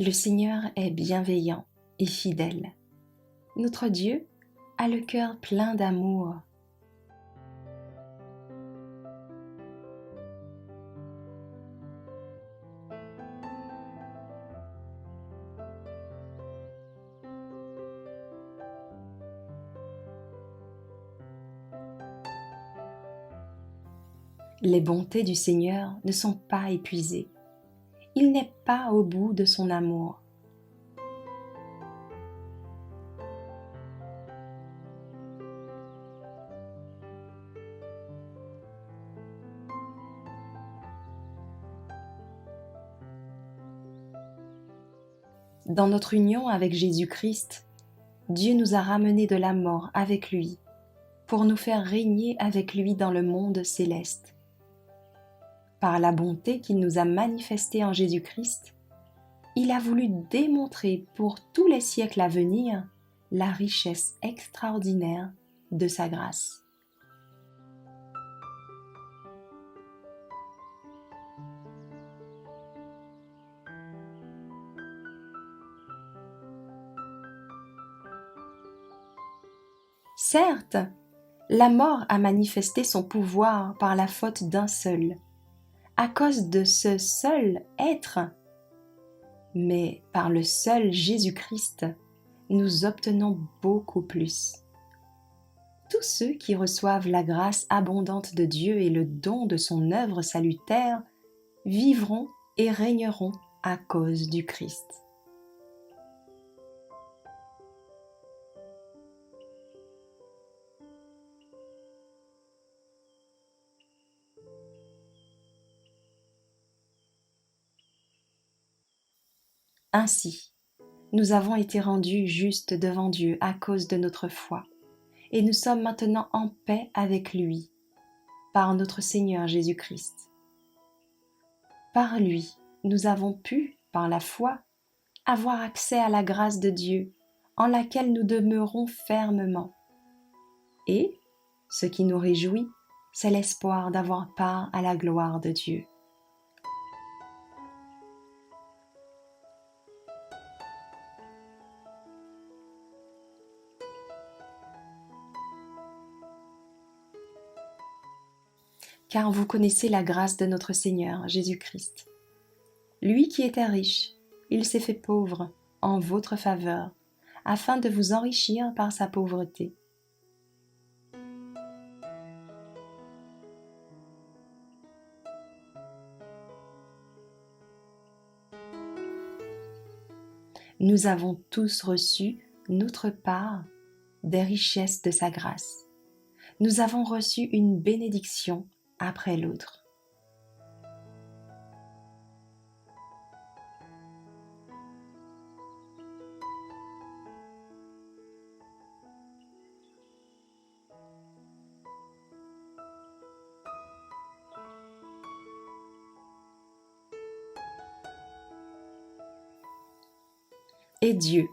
Le Seigneur est bienveillant et fidèle. Notre Dieu a le cœur plein d'amour. Les bontés du Seigneur ne sont pas épuisées. Il n'est pas au bout de son amour. Dans notre union avec Jésus-Christ, Dieu nous a ramenés de la mort avec lui pour nous faire régner avec lui dans le monde céleste. Par la bonté qu'il nous a manifestée en Jésus-Christ, il a voulu démontrer pour tous les siècles à venir la richesse extraordinaire de sa grâce. Certes, la mort a manifesté son pouvoir par la faute d'un seul, à cause de ce seul être, mais par le seul Jésus-Christ, nous obtenons beaucoup plus. Tous ceux qui reçoivent la grâce abondante de Dieu et le don de son œuvre salutaire vivront et régneront à cause du Christ. Ainsi, nous avons été rendus justes devant Dieu à cause de notre foi, et nous sommes maintenant en paix avec lui, par notre Seigneur Jésus-Christ. Par lui, nous avons pu, par la foi, avoir accès à la grâce de Dieu, en laquelle nous demeurons fermement. Et, ce qui nous réjouit, c'est l'espoir d'avoir part à la gloire de Dieu. Car vous connaissez la grâce de notre Seigneur Jésus-Christ. Lui qui était riche, il s'est fait pauvre en votre faveur, afin de vous enrichir par sa pauvreté. Nous avons tous reçu notre part des richesses de sa grâce. Nous avons reçu une bénédiction après l'autre. Et Dieu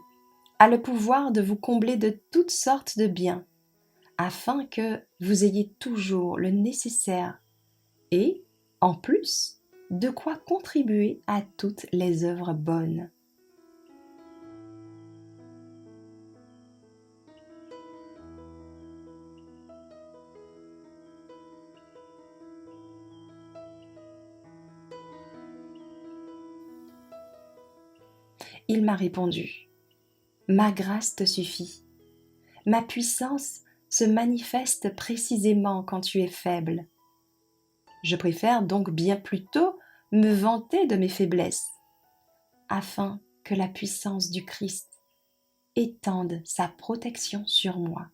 a le pouvoir de vous combler de toutes sortes de biens, afin que vous ayez toujours le nécessaire et, en plus, de quoi contribuer à toutes les œuvres bonnes. Il m'a répondu: ma grâce te suffit. Ma puissance se manifeste précisément quand tu es faible. Je préfère donc bien plutôt me vanter de mes faiblesses, afin que la puissance du Christ étende sa protection sur moi.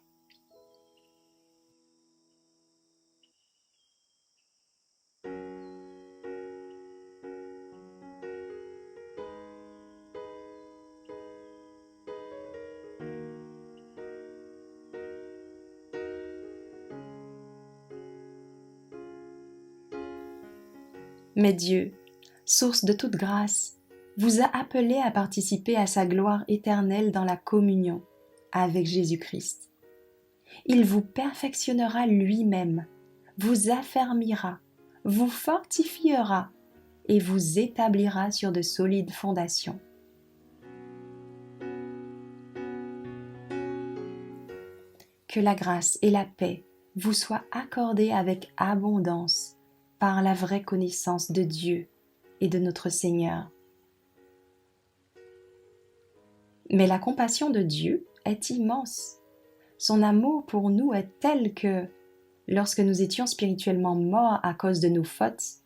Mais Dieu, source de toute grâce, vous a appelé à participer à sa gloire éternelle dans la communion avec Jésus-Christ. Il vous perfectionnera lui-même, vous affermira, vous fortifiera et vous établira sur de solides fondations. Que la grâce et la paix vous soient accordées avec abondance par la vraie connaissance de Dieu et de notre Seigneur. Mais la compassion de Dieu est immense. Son amour pour nous est tel que, lorsque nous étions spirituellement morts à cause de nos fautes,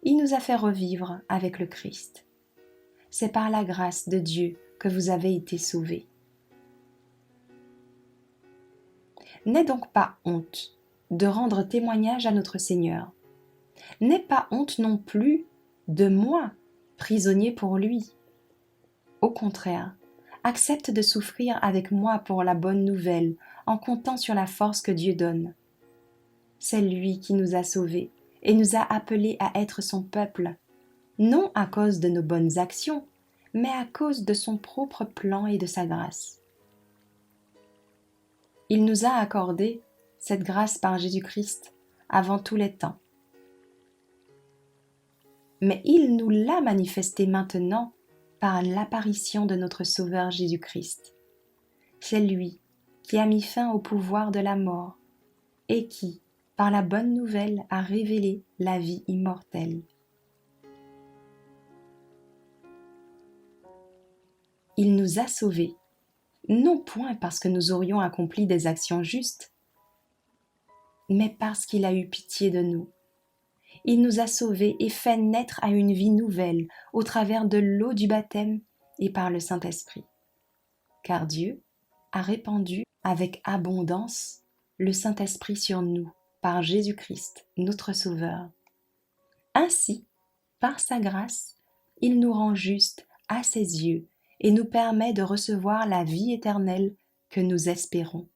il nous a fait revivre avec le Christ. C'est par la grâce de Dieu que vous avez été sauvés. N'aie donc pas honte de rendre témoignage à notre Seigneur. N'aie pas honte non plus de moi, prisonnier pour lui. Au contraire, accepte de souffrir avec moi pour la bonne nouvelle en comptant sur la force que Dieu donne. C'est lui qui nous a sauvés et nous a appelés à être son peuple, non à cause de nos bonnes actions, mais à cause de son propre plan et de sa grâce. Il nous a accordé cette grâce par Jésus-Christ avant tous les temps. Mais il nous l'a manifestée maintenant par l'apparition de notre Sauveur Jésus-Christ. C'est lui qui a mis fin au pouvoir de la mort et qui, par la bonne nouvelle, a révélé la vie immortelle. Il nous a sauvés, non point parce que nous aurions accompli des actions justes, mais parce qu'il a eu pitié de nous. Il nous a sauvés et fait naître à une vie nouvelle au travers de l'eau du baptême et par le Saint-Esprit. Car Dieu a répandu avec abondance le Saint-Esprit sur nous par Jésus-Christ, notre Sauveur. Ainsi, par sa grâce, il nous rend justes à ses yeux et nous permet de recevoir la vie éternelle que nous espérons.